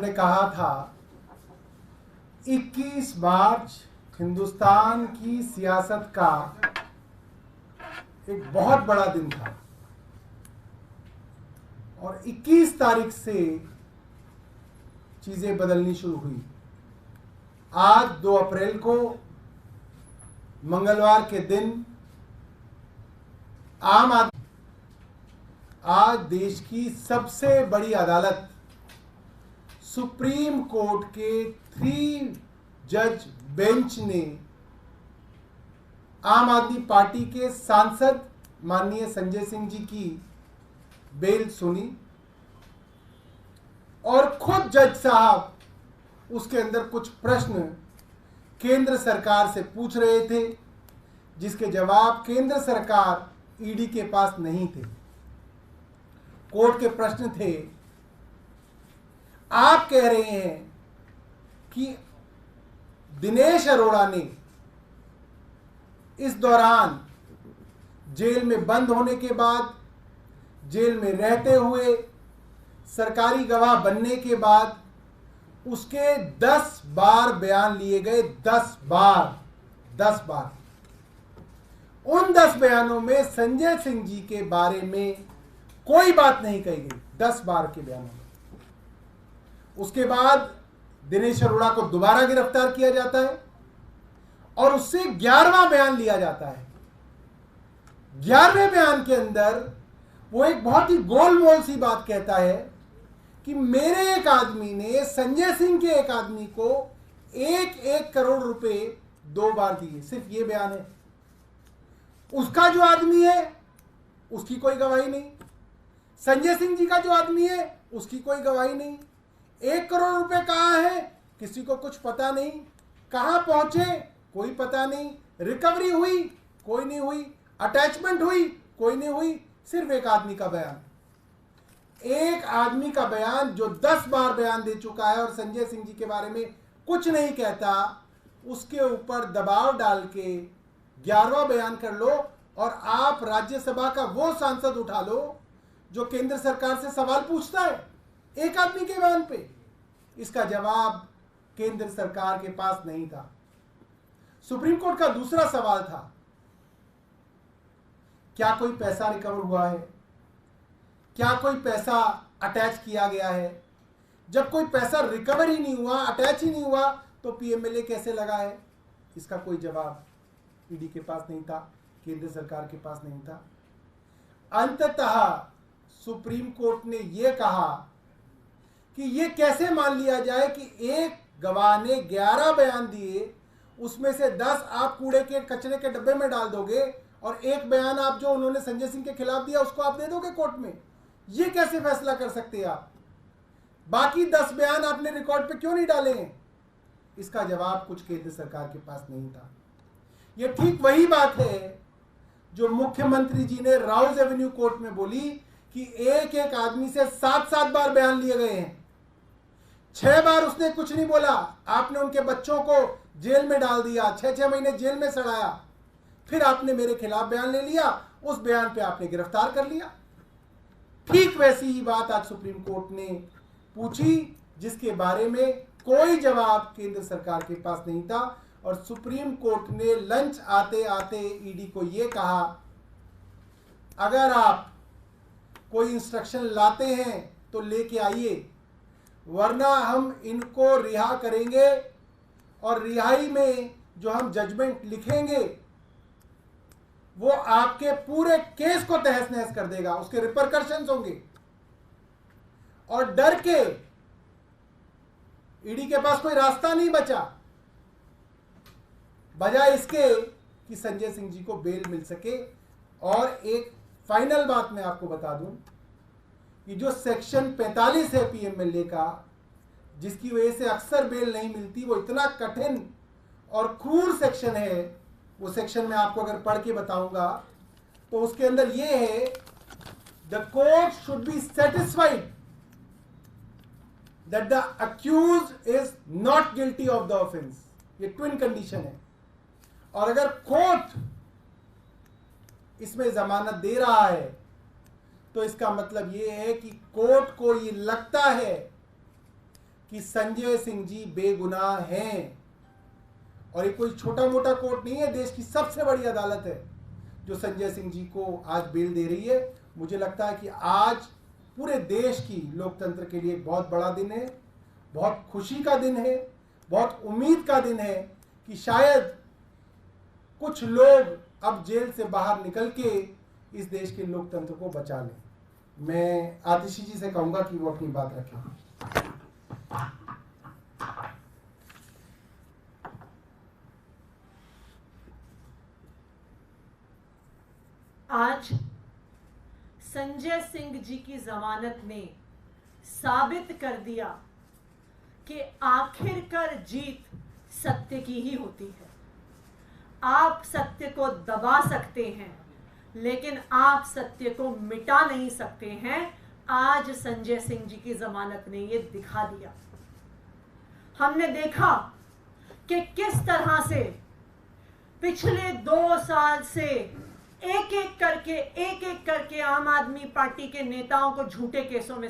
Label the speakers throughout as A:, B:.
A: हमने कहा था 21 मार्च हिंदुस्तान की सियासत का एक बहुत बड़ा दिन था और 21 तारीख से चीजें बदलनी शुरू हुई। आज 2 अप्रैल को मंगलवार के दिन आज देश की सबसे बड़ी अदालत सुप्रीम कोर्ट के 3 जज बेंच ने आम आदमी पार्टी के सांसद माननीय संजय सिंह जी की बेल सुनी और खुद जज साहब उसके अंदर कुछ प्रश्न केंद्र सरकार से पूछ रहे थे, जिसके जवाब केंद्र सरकार ईडी के पास नहीं थे। कोर्ट के प्रश्न थे, आप कह रहे हैं कि दिनेश अरोड़ा ने इस दौरान जेल में बंद होने के बाद, जेल में रहते हुए, सरकारी गवाह बनने के बाद उसके 10 बार बयान लिए गए। 10 बार। उन 10 बयानों में संजय सिंह जी के बारे में कोई बात नहीं कही गई। 10 बार के बयानों में। उसके बाद दिनेश अरोड़ा को दोबारा गिरफ्तार किया जाता है और उससे 11वां बयान लिया जाता है। 11वें बयान के अंदर वो एक बहुत ही गोलमोल सी बात कहता है कि मेरे एक आदमी ने संजय सिंह के एक आदमी को 1 करोड़ रुपए 2 बार दिए। सिर्फ ये बयान है। उसका जो आदमी है उसकी कोई गवाही नहीं, संजय सिंह जी का जो आदमी है उसकी कोई गवाही नहीं। 1 करोड़ रुपए कहाँ है किसी को कुछ पता नहीं, कहाँ पहुंचे कोई पता नहीं, रिकवरी हुई कोई नहीं हुई, अटैचमेंट हुई कोई नहीं हुई। सिर्फ एक आदमी का बयान, एक आदमी का बयान जो 10 बार बयान दे चुका है और संजय सिंह जी के बारे में कुछ नहीं कहता, उसके ऊपर दबाव डाल के 11वां बयान कर लो और आप राज्यसभा का वो सांसद उठा लो जो केंद्र सरकार से सवाल पूछता है एक आदमी के बयान पे। इसका जवाब केंद्र सरकार के पास नहीं था। सुप्रीम कोर्ट का दूसरा सवाल था, क्या कोई पैसा रिकवर हुआ है, क्या कोई पैसा अटैच किया गया है। जब कोई पैसा रिकवर ही नहीं हुआ, अटैच ही नहीं हुआ, तो पीएमएलए कैसे लगा है, इसका कोई जवाब ईडी के पास नहीं था, केंद्र सरकार के पास नहीं था। अंततः सुप्रीम कोर्ट ने यह कहा कि यह कैसे मान लिया जाए कि एक गवाह ने 11 बयान दिए, उसमें से 10 आप कूड़े के कचरे के डब्बे में डाल दोगे और एक बयान आप जो उन्होंने संजय सिंह के खिलाफ दिया उसको आप दे दोगे कोर्ट में। यह कैसे फैसला कर सकते हैं आप? बाकी 10 बयान आपने रिकॉर्ड पे क्यों नहीं डाले हैं? इसका जवाब कुछ केंद्र सरकार के पास नहीं था। यह ठीक वही बात है जो मुख्यमंत्री जी ने राउज एवेन्यू कोर्ट में बोली कि एक एक आदमी से 7-7 बार बयान लिए गए हैं। 6 बार उसने कुछ नहीं बोला, आपने उनके बच्चों को जेल में डाल दिया, 6-6 महीने जेल में सड़ाया, फिर आपने मेरे खिलाफ बयान ले लिया, उस बयान पे आपने गिरफ्तार कर लिया। ठीक वैसी ही बात आज सुप्रीम कोर्ट ने पूछी, जिसके बारे में कोई जवाब केंद्र सरकार के पास नहीं था। और सुप्रीम कोर्ट ने लंच आते आते ईडी को यह कहा, अगर आप कोई इंस्ट्रक्शन लाते हैं तो लेके आइए, वरना हम इनको रिहा करेंगे और रिहाई में जो हम जजमेंट लिखेंगे वो आपके पूरे केस को तहस नहस कर देगा, उसके रिपरकशंस होंगे। और डर के ईडी के पास कोई रास्ता नहीं बचा, बजाय इसके कि संजय सिंह जी को बेल मिल सके। और एक फाइनल बात मैं आपको बता दूं कि जो सेक्शन 45 है पीएमएलए का, जिसकी वजह से अक्सर बेल नहीं मिलती, वो इतना कठिन और क्रूर सेक्शन है। वो सेक्शन मैं आपको अगर पढ़ के बताऊंगा तो उसके अंदर ये है, the court should be satisfied that the accused is not guilty of the offence. ये ट्विन कंडीशन है। और अगर कोर्ट इसमें जमानत दे रहा है तो इसका मतलब यह है कि कोर्ट को ये लगता है कि संजय सिंह जी बेगुनाह हैं। और ये कोई छोटा मोटा कोर्ट नहीं है, देश की सबसे बड़ी अदालत है जो संजय सिंह जी को आज बेल दे रही है। मुझे लगता है कि आज पूरे देश की लोकतंत्र के लिए एक बहुत बड़ा दिन है, बहुत खुशी का दिन है, बहुत उम्मीद का दिन है कि शायद कुछ लोग अब जेल से बाहर निकल के इस देश के लोकतंत्र को बचा लें। मैं आतिशी जी से कहूंगा कि वो अपनी बात रखें।
B: आज संजय सिंह जी की जमानत ने साबित कर दिया कि आखिरकार जीत सत्य की ही होती है। आप सत्य को दबा सकते हैं, लेकिन आप सत्य को मिटा नहीं सकते हैं। आज संजय सिंह जी की जमानत ने यह दिखा दिया। हमने देखा कि किस तरह से पिछले 2 साल से एक एक करके आम आदमी पार्टी के नेताओं को झूठे केसों में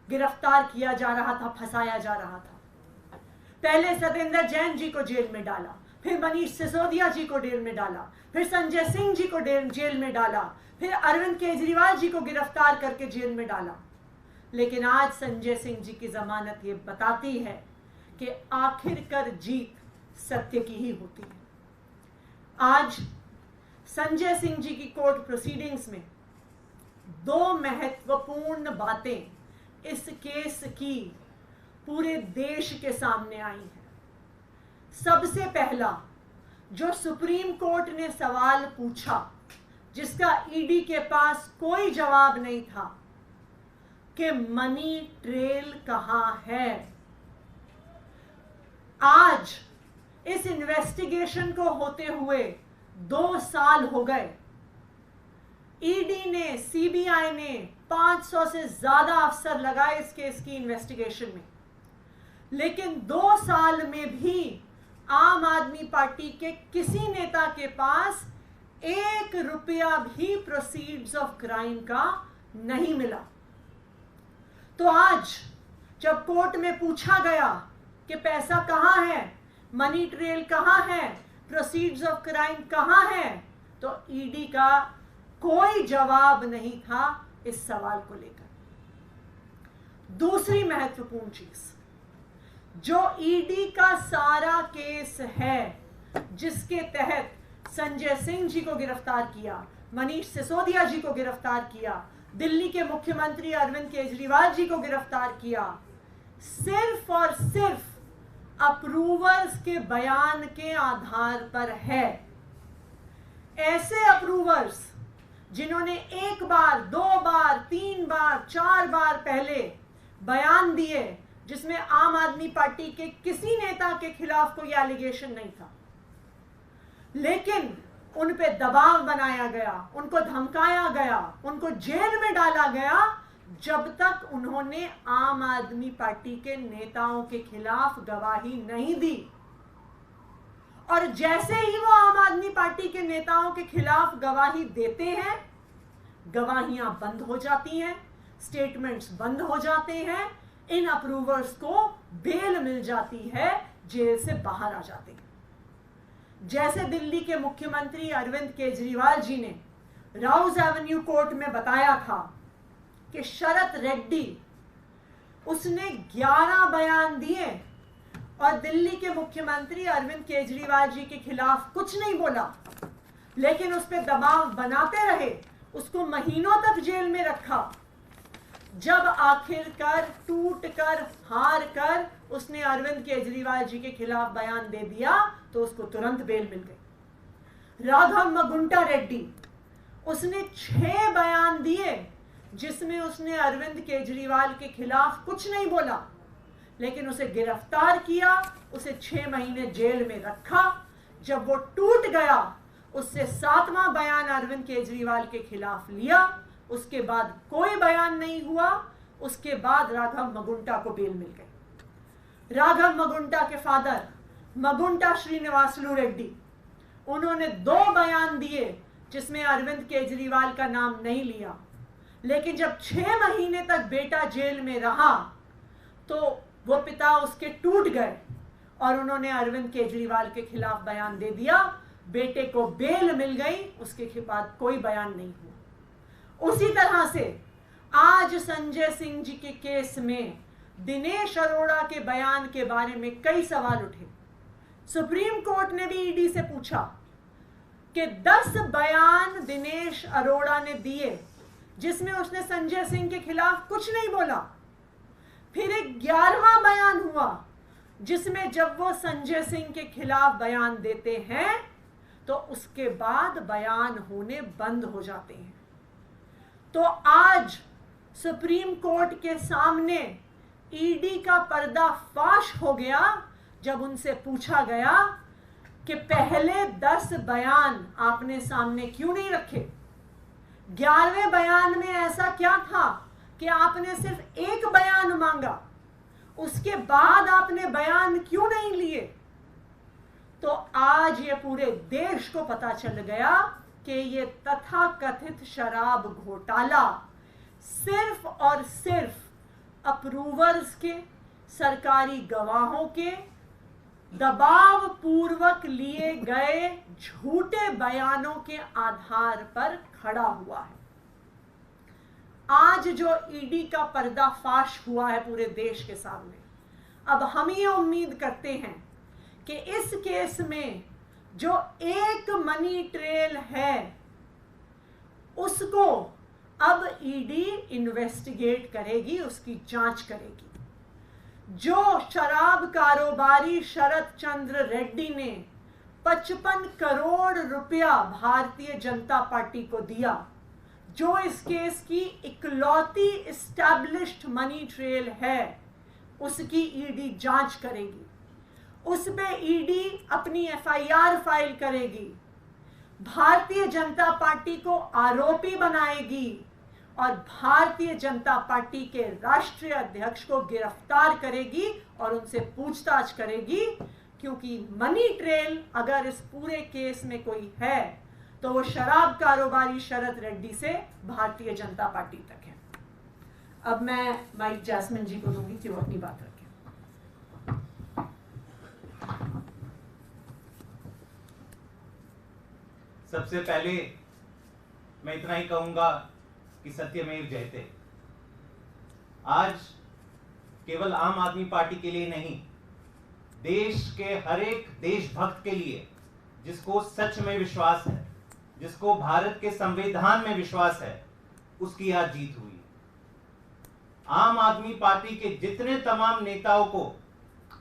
B: गिरफ्तार किया जा रहा था, फंसाया जा रहा था। पहले सत्येंद्र जैन जी को जेल में डाला, फिर मनीष सिसोदिया जी को जेल में डाला, फिर संजय सिंह जी को जेल में डाला, फिर अरविंद केजरीवाल जी को गिरफ्तार करके जेल में डाला। लेकिन आज संजय सिंह जी की जमानत ये बताती है कि आखिरकार जीत सत्य की ही होती है। आज संजय सिंह जी की कोर्ट प्रोसीडिंग्स में 2 महत्वपूर्ण बातें इस केस की पूरे देश के सामने आई हैं। सबसे पहला, जो सुप्रीम कोर्ट ने सवाल पूछा जिसका ईडी के पास कोई जवाब नहीं था कि मनी ट्रेल कहां है। आज इस इन्वेस्टिगेशन को होते हुए 2 साल हो गए। ईडी ने, सीबीआई ने 500 से ज्यादा अफसर लगाए इस केस की इन्वेस्टिगेशन में, लेकिन 2 साल में भी आम आदमी पार्टी के किसी नेता के पास 1 रुपया भी प्रोसीड्स ऑफ क्राइम का नहीं मिला। तो आज जब कोर्ट में पूछा गया कि पैसा कहां है, मनी ट्रेल कहां है, प्रोसीड्स ऑफ क्राइम कहां है, तो ईडी का कोई जवाब नहीं था इस सवाल को लेकर। दूसरी महत्वपूर्ण चीज, जो ईडी का सारा केस है जिसके तहत संजय सिंह जी को गिरफ्तार किया, मनीष सिसोदिया जी को गिरफ्तार किया, दिल्ली के मुख्यमंत्री अरविंद केजरीवाल जी को गिरफ्तार किया, सिर्फ और सिर्फ अप्रूवर्स के बयान के आधार पर है। ऐसे अप्रूवर्स जिन्होंने 1 बार, 2 बार, 3 बार, 4 बार पहले बयान दिए जिसमें आम आदमी पार्टी के किसी नेता के खिलाफ कोई एलिगेशन नहीं था, लेकिन उन पे दबाव बनाया गया, उनको धमकाया गया, उनको जेल में डाला गया जब तक उन्होंने आम आदमी पार्टी के नेताओं के खिलाफ गवाही नहीं दी। और जैसे ही वो आम आदमी पार्टी के नेताओं के खिलाफ गवाही देते हैं, गवाहियां बंद हो जाती हैं, स्टेटमेंट्स बंद हो जाते हैं, इन अप्रूवर्स को बेल मिल जाती है, जेल से बाहर आ जाते हैं। जैसे दिल्ली के मुख्यमंत्री अरविंद केजरीवाल जी ने राउज एवेन्यू कोर्ट में बताया था कि शरत रेड्डी, उसने 11 बयान दिए और दिल्ली के मुख्यमंत्री अरविंद केजरीवाल जी के खिलाफ कुछ नहीं बोला, लेकिन उस पर दबाव बनाते रहे, उसको महीनों तक जेल में रखा। जब आखिरकार टूट कर, हार कर उसने अरविंद केजरीवाल जी के खिलाफ बयान दे दिया तो उसको तुरंत बेल मिल गई। राघव मगुंटा रेड्डी, उसने 6 बयान दिए जिसमें उसने अरविंद केजरीवाल के खिलाफ कुछ नहीं बोला, लेकिन उसे गिरफ्तार किया, उसे 6 महीने जेल में रखा। जब वो टूट गया, उससे 7वां बयान अरविंद केजरीवाल के खिलाफ लिया, उसके बाद कोई बयान नहीं हुआ। उसके बाद राघव मगुंटा को बेल मिल गई। राघव मगुंटा के फादर मगुंटा श्रीनिवासलू रेड्डी, उन्होंने 2 बयान दिए जिसमें अरविंद केजरीवाल का नाम नहीं लिया, लेकिन जब 6 महीने तक बेटा जेल में रहा तो वो पिता उसके टूट गए और उन्होंने अरविंद केजरीवाल के खिलाफ बयान दे दिया। बेटे को बेल मिल गई, उसके बाद कोई बयान नहीं हुआ। उसी तरह से आज संजय सिंह जी के केस में दिनेश अरोड़ा के बयान के बारे में कई सवाल उठे। सुप्रीम कोर्ट ने भी ईडी से पूछा कि 10 बयान दिनेश अरोड़ा ने दिए जिसमें उसने संजय सिंह के खिलाफ कुछ नहीं बोला। फिर एक 11वां बयान हुआ जिसमें जब वो संजय सिंह के खिलाफ बयान देते हैं तो उसके बाद बयान होने बंद हो जाते हैं। तो आज सुप्रीम कोर्ट के सामने ईडी का पर्दाफाश हो गया जब उनसे पूछा गया कि पहले 10 बयान आपने सामने क्यों नहीं रखे। 11वें बयान में ऐसा क्या था कि आपने सिर्फ एक बयान मांगा, उसके बाद आपने बयान क्यों नहीं लिए। तो आज ये पूरे देश को पता चल गया कि ये तथाकथित शराब घोटाला सिर्फ और सिर्फ अप्रूवर्स के, सरकारी गवाहों के दबाव पूर्वक लिए गए झूठे बयानों के आधार पर खड़ा हुआ है। आज जो ईडी का पर्दाफाश हुआ है पूरे देश के सामने, अब हम ये उम्मीद करते हैं कि इस केस में जो एक मनी ट्रेल है उसको अब ईडी इन्वेस्टिगेट करेगी, उसकी जांच करेगी। जो शराब कारोबारी शरद चंद्र रेड्डी ने 55 करोड़ रुपया भारतीय जनता पार्टी को दिया, जो इस केस की इकलौती एस्टैब्लिश्ड मनी ट्रेल है, उसकी ईडी जांच करेगी। उस पे ईडी अपनी एफआईआर फाइल करेगी, भारतीय जनता पार्टी को आरोपी बनाएगी और भारतीय जनता पार्टी के राष्ट्रीय अध्यक्ष को गिरफ्तार करेगी और उनसे पूछताछ करेगी। क्योंकि मनी ट्रेल अगर इस पूरे केस में कोई है तो वो शराब कारोबारी शरद रेड्डी से भारतीय जनता पार्टी तक है। अब मैं माइक जैस्मिन जी को दूंगी कि वो अपनी बात रखें।
C: सबसे पहले मैं इतना ही कहूंगा कि सत्यमेव जयते। आज केवल आम आदमी पार्टी के लिए नहीं, देश के हर एक देशभक्त के लिए जिसको सच में विश्वास है, जिसको भारत के संविधान में विश्वास है, उसकी आज जीत हुई। आम आदमी पार्टी के जितने तमाम नेताओं को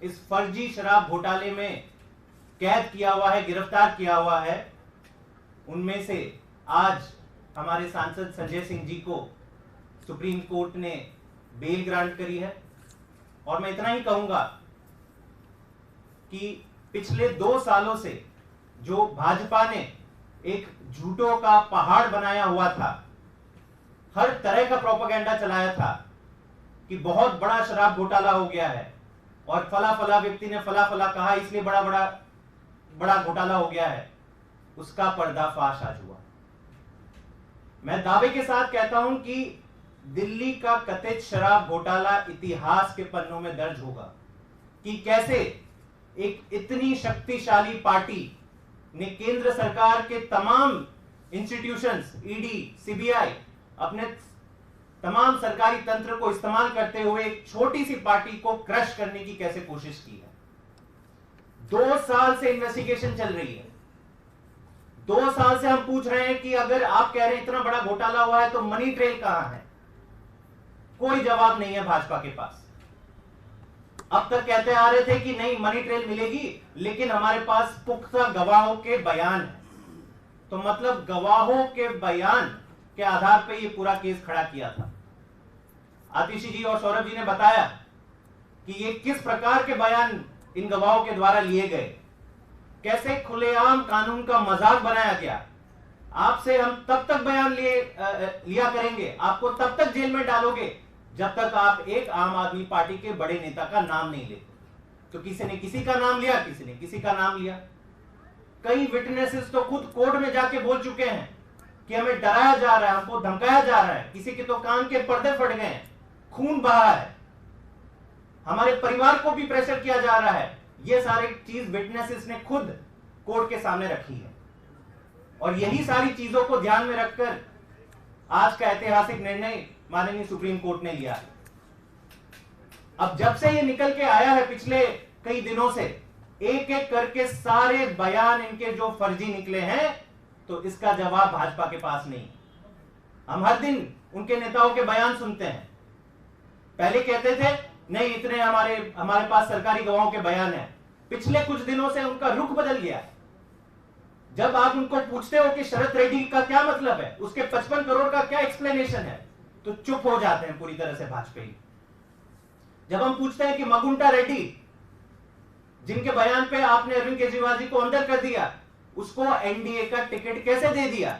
C: इस फर्जी शराब घोटाले में कैद किया हुआ है, गिरफ्तार किया हुआ है, उनमें से आज हमारे सांसद संजय सिंह जी को सुप्रीम कोर्ट ने बेल ग्रांट करी है। और मैं इतना ही कहूंगा कि पिछले 2 सालों से जो भाजपा ने एक झूठों का पहाड़ बनाया हुआ था, हर तरह का प्रोपेगेंडा चलाया था कि बहुत बड़ा शराब घोटाला हो गया है और फला फला व्यक्ति ने फला फला कहा इसलिए बड़ा घोटाला हो गया है, उसका पर्दाफाश आज हुआ। मैं दावे के साथ कहता हूं कि दिल्ली का कथित शराब घोटाला इतिहास के पन्नों में दर्ज होगा कि कैसे एक इतनी शक्तिशाली पार्टी ने केंद्र सरकार के तमाम इंस्टीट्यूशंस, ईडी, सीबीआई, अपने तमाम सरकारी तंत्र को इस्तेमाल करते हुए एक छोटी सी पार्टी को क्रश करने की कैसे कोशिश की है। 2 साल से इन्वेस्टिगेशन चल रही है। 2 साल से हम पूछ रहे हैं कि अगर आप कह रहे हैं इतना बड़ा घोटाला हुआ है तो मनी ट्रेल कहां है? कोई जवाब नहीं है भाजपा के पास। अब तक कहते आ रहे थे कि नहीं मनी ट्रेल मिलेगी, लेकिन हमारे पास पुख्ता गवाहों के बयान है। तो मतलब गवाहों के बयान के आधार पर यह पूरा केस खड़ा किया था। आतिशी जी और सौरभ जी ने बताया कि ये किस प्रकार के बयान इन गवाहों के द्वारा लिए गए, कैसे खुलेआम कानून का मजाक बनाया गया। आपसे हम तब तक बयान लिया करेंगे, आपको तब तक जेल में डालोगे जब तक आप एक आम आदमी पार्टी के बड़े नेता का नाम नहीं लेते। तो किसी ने किसी का नाम लिया, किसी ने किसी का नाम लिया। कई विटनेसेस तो खुद कोर्ट में जाके बोल चुके हैं कि हमें डराया जा रहा है, हमको धमकाया जा रहा है, किसी के तो कान के पर्दे फट गए हैं, खून बहा है। हमारे परिवार को भी प्रेशर किया जा रहा है। ये सारे चीज विटनेसेस ने खुद कोर्ट के सामने रखी है और यही सारी चीजों को ध्यान में रखकर आज का ऐतिहासिक निर्णय माननीय सुप्रीम कोर्ट ने लिया है। अब जब से ये निकल के आया है पिछले कई दिनों से, एक एक करके सारे बयान इनके जो फर्जी निकले हैं, तो इसका जवाब भाजपा के पास नहीं। हम हर दिन उनके नेताओं के बयान सुनते हैं। पहले कहते थे नहीं, इतने हमारे पास सरकारी गवाहों के बयान हैं। पिछले कुछ दिनों से उनका रुख बदल गया है। जब आप उनको पूछते हो कि शरद रेड्डी का क्या मतलब है, उसके 55 करोड़ का क्या एक्सप्लेनेशन है, तो चुप हो जाते हैं पूरी तरह से भाजपाई। जब हम पूछते हैं कि मगुंटा रेड्डी, जिनके बयान पे आपने अरविंद केजरीवाल जी को अंदर कर दिया, उसको एनडीए का टिकट कैसे दे दिया,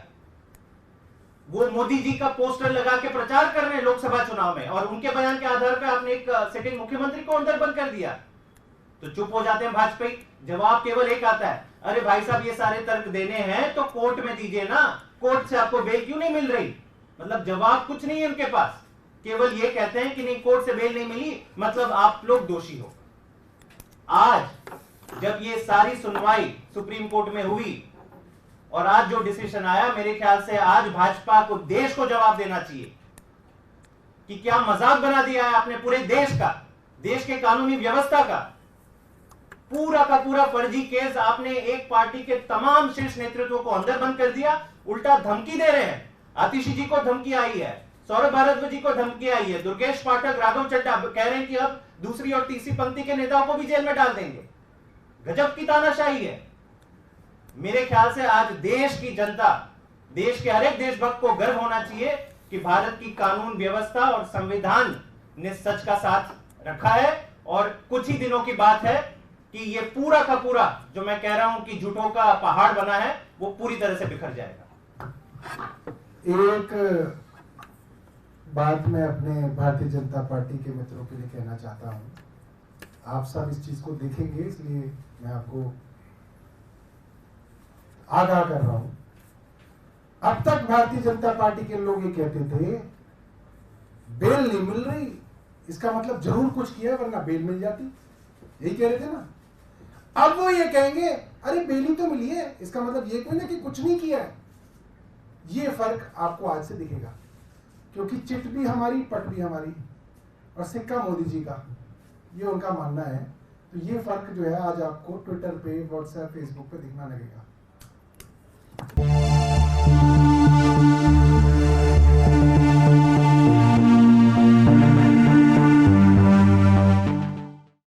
C: वो मोदी जी का पोस्टर लगा के प्रचार कर रहे हैं लोकसभा चुनाव में, और उनके बयान के आधार पर आपने एक सिटिंग मुख्यमंत्री को अंदर बंद कर दिया, तो चुप हो जाते हैं भाजपाई। जवाब केवल एक आता है, अरे भाई साहब ये सारे तर्क देने हैं तो कोर्ट में दीजिए ना, कोर्ट से आपको बेल क्यों नहीं मिल रही। मतलब जवाब कुछ नहीं है उनके पास, केवल ये कहते हैं कि नहीं कोर्ट से बेल नहीं मिली मतलब आप लोग दोषी हो। आज जब ये सारी सुनवाई सुप्रीम कोर्ट में हुई और आज जो डिसीजन आया, मेरे ख्याल से आज भाजपा को, देश को जवाब देना चाहिए कि क्या मजाक बना दिया है आपने पूरे देश का, देश के कानूनी व्यवस्था का। पूरा का पूरा फर्जी केस आपने एक पार्टी के तमाम शीर्ष नेतृत्व को अंदर बंद कर दिया, उल्टा धमकी दे रहे हैं। आतिशी जी को धमकी आई है, सौरभ भारद्वाज जी को धमकी आई है, दुर्गेश पाठक, राघव चड्ढा कह रहे हैं कि अब दूसरी और तीसरी पंक्ति के नेताओं को भी जेल में डाल देंगे। गजब की तानाशाही है। मेरे ख्याल से आज देश की जनता, देश के हर एक देशभक्त को गर्व होना चाहिए कि भारत की कानून व्यवस्था और संविधान ने सच का साथ रखा है, और कुछ ही दिनों की बात है कि ये पूरा का पूरा जो मैं कह रहा हूं कि झूठों का पहाड़ बना है, वो पूरी तरह से बिखर जाएगा।
A: एक बात मैं अपने भारतीय जनता पार्टी के मित्रों के लिए कहना चाहता हूं। आप सब इस चीज को देखेंगे, इसलिए मैं आपको आगाह कर रहा हूं। अब तक भारतीय जनता पार्टी के लोग ये कहते थे बेल नहीं मिल रही, इसका मतलब जरूर कुछ किया वरना बेल मिल जाती, यही कह रहे थे ना। अब वो ये कहेंगे अरे बेल ही तो मिली है, इसका मतलब ये कोई ना कि कुछ नहीं किया है। ये फर्क आपको आज से दिखेगा, क्योंकि चिट भी हमारी, पट भी हमारी, और सिक्का मोदी जी का, ये उनका मानना है। तो ये फर्क जो है आज आपको ट्विटर पे, व्हाट्सएप, फेसबुक पे दिखना लगेगा।